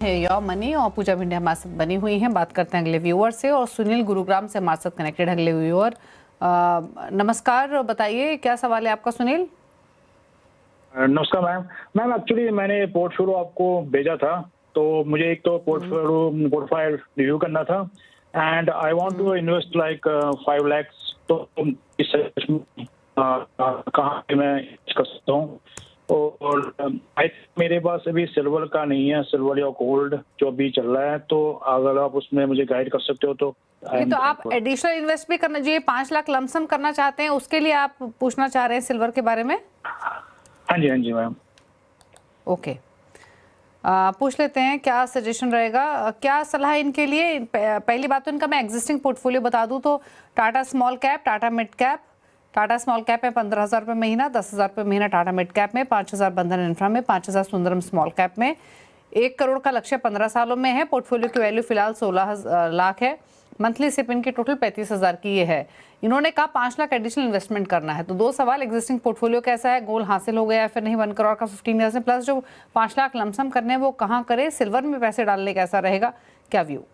है your money और पूजा भिंडे हमारे साथ बनी हुई हैं। बात करते हैं अगले व्यूअर से और सुनील गुरुग्राम से हमारे साथ कनेक्टेड है अगले व्यूअर। नमस्कार, बताइए क्या सवाल है आपका सुनील? नमस्कार मैम एक्चुअली मैंने पोर्टफोलियो आपको भेजा था, तो मुझे एक तो पोर्टफोलियो रिव्यू करना था and I want to invest like 5 lakh. तो इस कहाँ पे मैं कर सकता हूँ? और मेरे पास अभी सिल्वर का नहीं है, सिल्वर या गोल्ड जो अभी चल रहा है, तो अगर आप उसमें मुझे गाइड कर सकते हो तो। ये तो आप एडिशनल इन्वेस्ट भी करना, जो 5 लाख लमसम करना चाहते हैं उसके लिए आप पूछना चाह रहे हैं सिल्वर के बारे में? हाँ जी मैम। ओके, पूछ लेते हैं क्या सजेशन रहेगा, क्या सलाह इनके लिए। पहली बात तो इनका मैं एग्जिस्टिंग पोर्टफोलियो बता दूं तो Tata small cap, Tata mid cap. Tata small cap में 15,000 रुपये महीना, 10,000 रुपये महीना टाटा मिड कैप में, 5,000 बंधन इंफ्रा में, 5,000 सुंदरम स्मॉल कैप में। 1 करोड़ का लक्ष्य 15 सालों में है। पोर्टफोलियो की वैल्यू फिलहाल 16 लाख है। मंथली सिप इनकी टोटल 35,000 की ये है। इन्होंने कहा 5 लाख एडिशनल इन्वेस्टमेंट करना है। तो 2 सवाल, एग्जिस्टिंग पोर्टफोलियो कैसा है, गोल हासिल हो गया है फिर नहीं 1 करोड़ का 15 ईयर्स में, प्लस जो 5 लाख लमसम करने हैं वो कहाँ करें, सिल्वर में पैसे डालने कैसा रहेगा, क्या व्यू?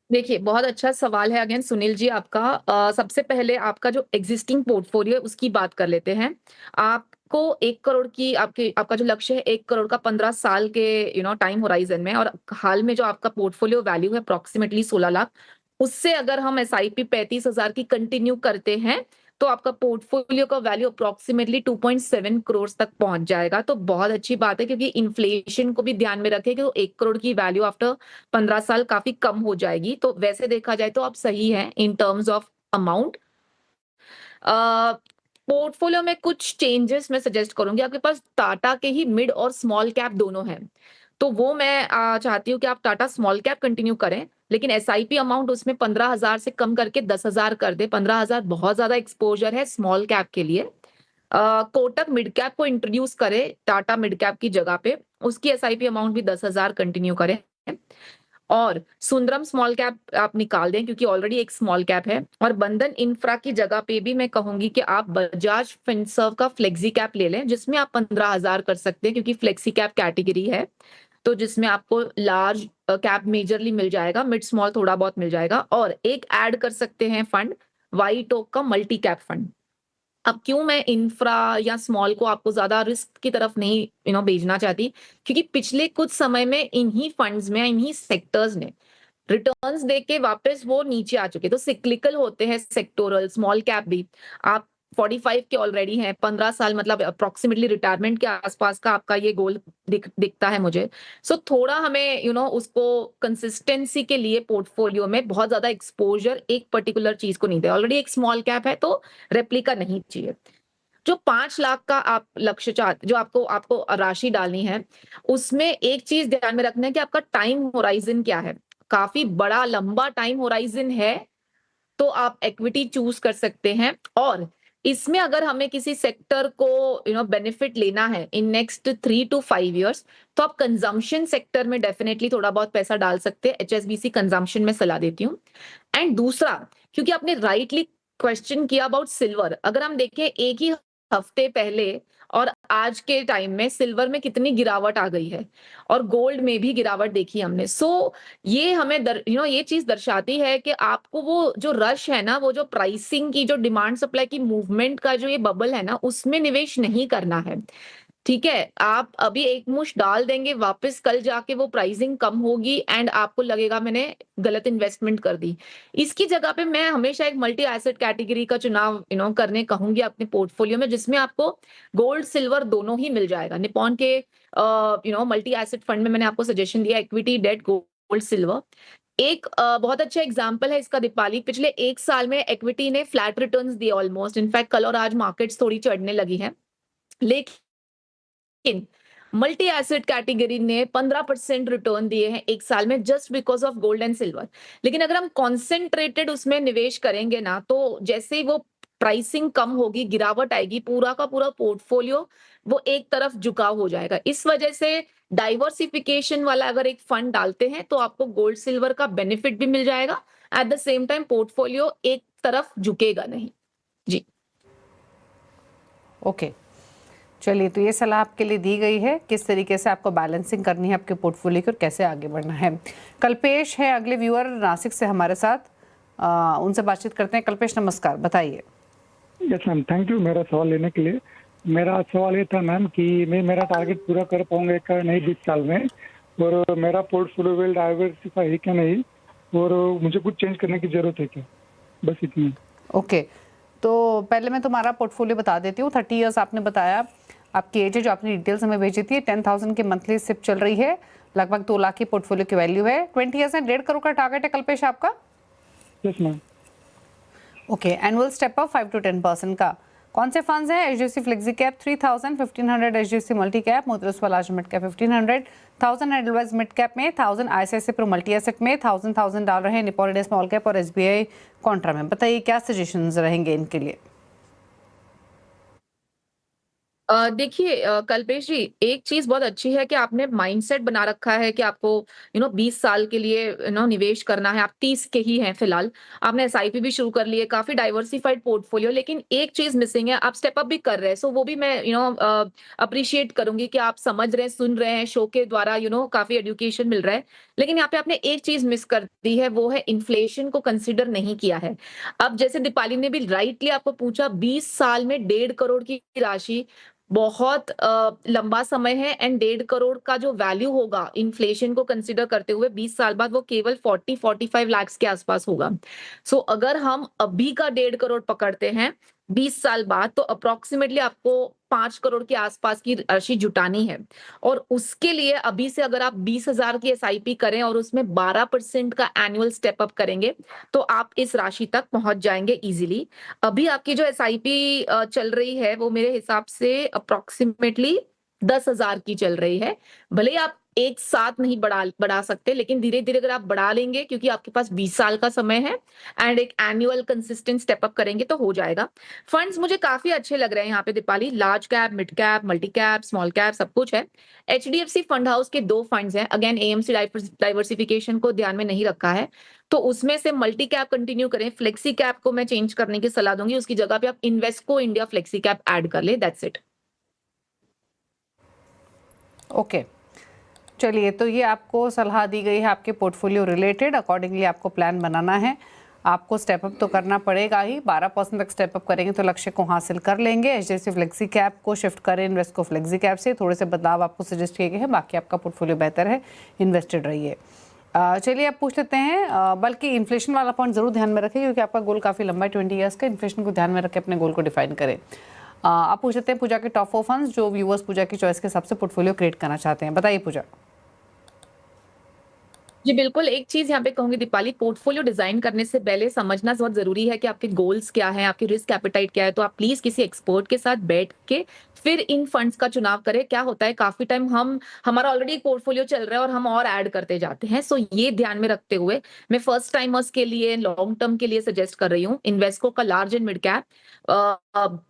देखिए, बहुत अच्छा सवाल है अगेन सुनील जी आपका। सबसे पहले आपका जो एग्जिस्टिंग पोर्टफोलियो है उसकी बात कर लेते हैं। आपको 1 करोड़ की आपका जो लक्ष्य है 1 करोड़ का 15 साल के टाइम होराइजन में, और हाल में जो आपका पोर्टफोलियो वैल्यू है अप्रोक्सीमेटली 16 लाख, उससे अगर हम एसआईपी 35,000 की कंटिन्यू करते हैं तो आपका पोर्टफोलियो का वैल्यू अप्रोक्सीमेटली 2.7 करोड़ तक पहुंच जाएगा। तो बहुत अच्छी बात है, क्योंकि इन्फ्लेशन को भी ध्यान में रखें कि 1 करोड़ की वैल्यू आफ्टर 15 साल काफी कम हो जाएगी। तो वैसे देखा जाए तो आप सही हैं in terms of amount. Portfolio में कुछ चेंजेस मैं सजेस्ट करूंगी। आपके पास टाटा के ही मिड और स्मॉल कैप दोनों हैं, तो वो मैं चाहती हूँ कि आप टाटा स्मॉल कैप कंटिन्यू करें, लेकिन एसआईपी अमाउंट उसमें 15,000 से कम करके 10,000 कर दे। 15,000 बहुत ज्यादा एक्सपोजर है स्मॉल कैप के लिए। कोटक मिड कैप को इंट्रोड्यूस करें टाटा मिड कैप की जगह पे, उसकी एसआईपी अमाउंट भी 10,000 कंटिन्यू करें। और सुंदरम स्मॉल कैप आप निकाल दें क्योंकि ऑलरेडी एक स्मॉल कैप है। और बंधन इंफ्रा की जगह पे भी मैं कहूंगी कि आप बजाज फिनसर्व का फ्लेक्सी कैप ले लें, जिसमें आप 15,000 कर सकते हैं, क्योंकि फ्लेक्सी कैप कैटेगरी है तो जिसमें आपको लार्ज कैप मेजरली मिल जाएगा, मिड स्मॉल थोड़ा बहुत मिल जाएगा। और एक ऐड कर सकते हैं फंड, वाई टोक का मल्टी कैप फंड। अब क्यों मैं इंफ्रा या स्मॉल को आपको ज्यादा रिस्क की तरफ नहीं भेजना चाहती, क्योंकि पिछले कुछ समय में इन्हीं फंड्स में, इन्हीं सेक्टर्स ने रिटर्न्स देके वापस वो नीचे आ चुके। तो सिक्लिकल होते हैं सेक्टोरल, स्मॉल कैप भी। आप 45 के ऑलरेडी हैं, 15 साल मतलब अप्रोक्सीमेटली रिटायरमेंट के आसपास का आपका ये गोल दिखता है मुझे। सो थोड़ा हमें उसको कंसिस्टेंसी के लिए पोर्टफोलियो में बहुत ज्यादा एक्सपोजर एक पर्टिकुलर चीज को नहीं दे। ऑलरेडी एक स्मॉल कैप है तो रेप्लिका नहीं चाहिए। जो 5 लाख का आप लक्ष्य चाहते, जो आपको आपको राशि डालनी है, उसमें एक चीज ध्यान में रखना है कि आपका टाइम होराइजन क्या है। काफी बड़ा लंबा टाइम होराइजन है तो आप इक्विटी चूज कर सकते हैं। और इसमें अगर हमें किसी सेक्टर को बेनिफिट लेना है इन नेक्स्ट 3 to 5 ईयर्स, तो आप कंजम्पशन सेक्टर में डेफिनेटली थोड़ा बहुत पैसा डाल सकते हैं। एचएसबीसी कंजम्पशन में सलाह देती हूँ। एंड दूसरा, क्योंकि आपने राइटली क्वेश्चन किया अबाउट सिल्वर, अगर हम देखें एक ही हफ्ते पहले और आज के टाइम में सिल्वर में कितनी गिरावट आ गई है, और गोल्ड में भी गिरावट देखी हमने। सो ये हमें ये चीज दर्शाती है कि आपको वो जो रश है ना, वो जो प्राइसिंग की, जो डिमांड सप्लाई की मूवमेंट का जो ये बबल है ना, उसमें निवेश नहीं करना है। ठीक है, आप अभी एक मुश्त डाल देंगे, वापस कल जाके वो प्राइसिंग कम होगी एंड आपको लगेगा मैंने गलत इन्वेस्टमेंट कर दी। इसकी जगह पे मैं हमेशा एक मल्टी एसेट कैटेगरी का चुनाव करने कहूंगी अपने पोर्टफोलियो में, जिसमें आपको गोल्ड सिल्वर दोनों ही मिल जाएगा। निपॉन के मल्टी एसेट फंड में मैंने आपको सजेशन दिया इक्विटी डेट गोल्ड सिल्वर। एक बहुत अच्छा एग्जांपल है इसका दीपाली। पिछले 1 साल में इक्विटी ने फ्लैट रिटर्न्स दिए ऑलमोस्ट। इनफैक्ट कल और आज मार्केट्स थोड़ी चढ़ने लगी है, लेकिन मल्टी एसेट कैटेगरी ने 15% रिटर्न दिए हैं 1 साल में, just because of gold and silver. लेकिन अगर हम कॉन्सेंट्रेटेड उसमें निवेश करेंगे ना, तो जैसे ही वो प्राइसिंग कम होगी, गिरावट आएगी, पूरा का पूरा पोर्टफोलियो वो एक तरफ झुकाव हो जाएगा। इस वजह से डाइवर्सिफिकेशन वाला अगर एक फंड डालते हैं तो आपको गोल्ड सिल्वर का बेनिफिट भी मिल जाएगा, at the same time portfolio एक तरफ झुकेगा नहीं। जी ओके, चलिए, तो ये सलाह आपके लिए दी गई है, किस तरीके से आपको बैलेंसिंग करनी है आपके पोर्टफोलियो की और कैसे आगे बढ़ना है। कल्पेश है अगले व्यूअर नासिक से हमारे साथ, उनसे बातचीत करते हैं। कल्पेश नमस्कार, बताइए। यस मैम, थैंक यू मेरा सवाल लेने के लिए। मेरा सवाल ये था मैम कि मैं मेरा टारगेट पूरा कर पाऊंगा क्या नहीं 20 साल में, और मेरा पोर्टफोलियो वेल डाइवर्सिफाई है क्या नहीं, और मुझे कुछ चेंज करने की जरूरत है क्या, बस इतनी। ओके, तो पहले मैं तुम्हारा पोर्टफोलियो बता देती हूँ। 30 इयर्स आपने बताया, आपकी एज है जो आपने डिटेल्स हमें भेजी थी। 10,000 की मंथली सिप चल रही है, लगभग 2 लाख की पोर्टफोलियो की वैल्यू है। 20 इयर्स में 1.5 करोड़ का टारगेट है कल्पेश आपका। Yes ma'am. Okay, annual step up 5 to 10% का। कौन से फंड्स हैं? HDFC flexi cap 3000, 1500 HDFC multi cap, Motilal large mid cap 1500, 1000 advise mid cap में, 1000 आईसीआईसीआई प्रो मल्टी एसेट में, 1000 डाल रहे हैं निप्पॉन इंडिया स्मॉल कैप और एसबीआई कॉन्ट्रा में। बताइए क्या सजेशंस रहेंगे इनके लिए? देखिए कल्पेश जी, एक चीज बहुत अच्छी है कि आपने माइंडसेट बना रखा है कि आपको 20 साल के लिए निवेश करना है। आप 30 के ही हैं फिलहाल। आपने एसआईपी भी शुरू कर ली है, काफी डाइवर्सिफाइड पोर्टफोलियो, लेकिन एक चीज मिसिंग है, आप स्टेप अप भी कर रहे हैं। सो वो भी मैं अप्रिशिएट करूंगी कि आप समझ रहे हैं, सुन रहे हैं, शो के द्वारा काफी एजुकेशन मिल रहा है। लेकिन यहाँ पे आपने एक चीज मिस कर दी है, वो है इन्फ्लेशन को कंसिडर नहीं किया है। अब जैसे दीपाली ने भी राइटली आपको पूछा, 20 साल में 1.5 करोड़ की राशि बहुत लंबा समय है, एंड 1.5 करोड़ का जो वैल्यू होगा इन्फ्लेशन को कंसिडर करते हुए 20 साल बाद वो केवल 40-45 लाख के आसपास होगा। सो अगर हम अभी का 1.5 करोड़ पकड़ते हैं 20 साल बाद, तो अप्रोक्सीमेटली आपको 5 करोड़ के आसपास की राशि जुटानी है। और उसके लिए अभी से अगर आप 20,000 की एसआईपी करें और उसमें 12% का एनुअल स्टेप अप करेंगे, तो आप इस राशि तक पहुंच जाएंगे इजीली। अभी आपकी जो एसआईपी चल रही है वो मेरे हिसाब से अप्रोक्सीमेटली 10,000 की चल रही है। भले ही आप एक साथ नहीं बढ़ा सकते, लेकिन धीरे धीरे अगर आप बढ़ा लेंगे, क्योंकि आपके पास 20 साल का समय है, एंड एक एनुअल कंसिस्टेंट स्टेप अप करेंगे तो हो जाएगा। फंड्स मुझे काफी अच्छे लग रहे हैं यहाँ पे Deepali, large cap, mid cap, multi cap, small cap, सब कुछ है। एचडीएफसी फंड हाउस के 2 फंड्स हैं। अगेन एएमसी डाइवर्सिफिकेशन को ध्यान में नहीं रखा है, तो उसमें से मल्टी कैप कंटिन्यू करें। फ्लेक्सी कैप को मैं चेंज करने की सलाह दूंगी, उसकी जगह पे आप Invesco India flexi cap add कर ले, दैट्स इट। ओके, चलिए, तो ये आपको सलाह दी गई है आपके पोर्टफोलियो रिलेटेड। अकॉर्डिंगली आपको प्लान बनाना है। आपको स्टेप अप तो करना पड़ेगा ही, 12% तक स्टेप अप करेंगे तो लक्ष्य को हासिल कर लेंगे। एचडीएफसी फ्लेक्सी कैप को शिफ्ट करें इन्वेस्को फ्लेक्सी कैप से। थोड़े से बदलाव आपको सजेस्ट किए गए हैं, बाकी आपका पोर्टफोलियो बेहतर है, इन्वेस्टेड रहिए। चलिए, आप पूछ लेते हैं, बल्कि इन्फ्लेशन वाला पॉइंट जरूर ध्यान में रखें, क्योंकि आपका गोल काफ़ी लंबा है 20 ईयर्स का। इन्फ्लेशन को ध्यान में रख के अपने गोल को डिफाइन करें। आप पूछ लेते हैं पूजा के टॉप 4 फंड्स जो व्यूअर्स पूजा की चॉइस के हिसाब से पोर्टफोलियो क्रिएट करना चाहते हैं। बताइए पूजा। जी बिल्कुल, एक चीज यहाँ पे कहूंगी दीपाली, पोर्टफोलियो डिजाइन करने से पहले समझना बहुत जरूरी है कि आपके गोल्स क्या है, आपकी रिस्क एपेटाइट क्या है। तो आप प्लीज किसी एक्सपर्ट के साथ बैठ के फिर इन फंड्स का चुनाव करें। क्या होता है, काफी टाइम हमारा ऑलरेडी पोर्टफोलियो चल रहा है और हम और ऐड करते जाते हैं। सो ये ध्यान में रखते हुए मैं फर्स्ट टाइमर्स के लिए, लॉन्ग टर्म के लिए सजेस्ट कर रही हूँ इन्वेस्को का लार्ज एंड मिड कैप,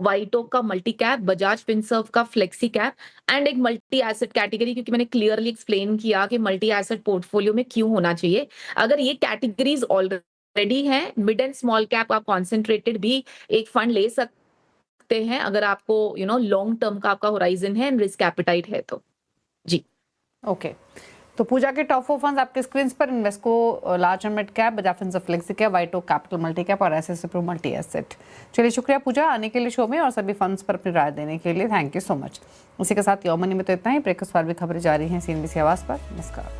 वाइटो का मल्टी कैप, बजाज फिनसर्व का फ्लेक्सी कैप, एंड एक मल्टी एसेट कैटेगरी, क्योंकि मैंने क्लियरली एक्सप्लेन किया कि मल्टी एसेट पोर्टफोलियो में क्यों होना चाहिए। अगर ये कैटेगरीज ऑलरेडी हैं, मिड एंड स्मॉल कैप आप कॉन्सेंट्रेटेड भी एक फंड ले सकते हैं, अगर आपको लॉन्ग टर्म का आपका होराइजन है एंड रिस्क एपेटाइट है तो। जी ओके, तो पूजा के टॉप 4 फंड्स आपके स्क्रीन पर Invesco large and mid cap, Bajaj Finserv flexi cap, WhiteOak capital multi cap और एसएससी प्रो मल्टी एसेट। चलिए, शुक्रिया पूजा आने के लिए शो में और सभी फंड्स पर अपनी राय देने के लिए। Thank you so much. इसी के साथ योर मनी में तो इतना ही। ब्रेकफास्ट वाली खबरें जारी हैं सीएनबीसी आवाज पर। नमस्कार।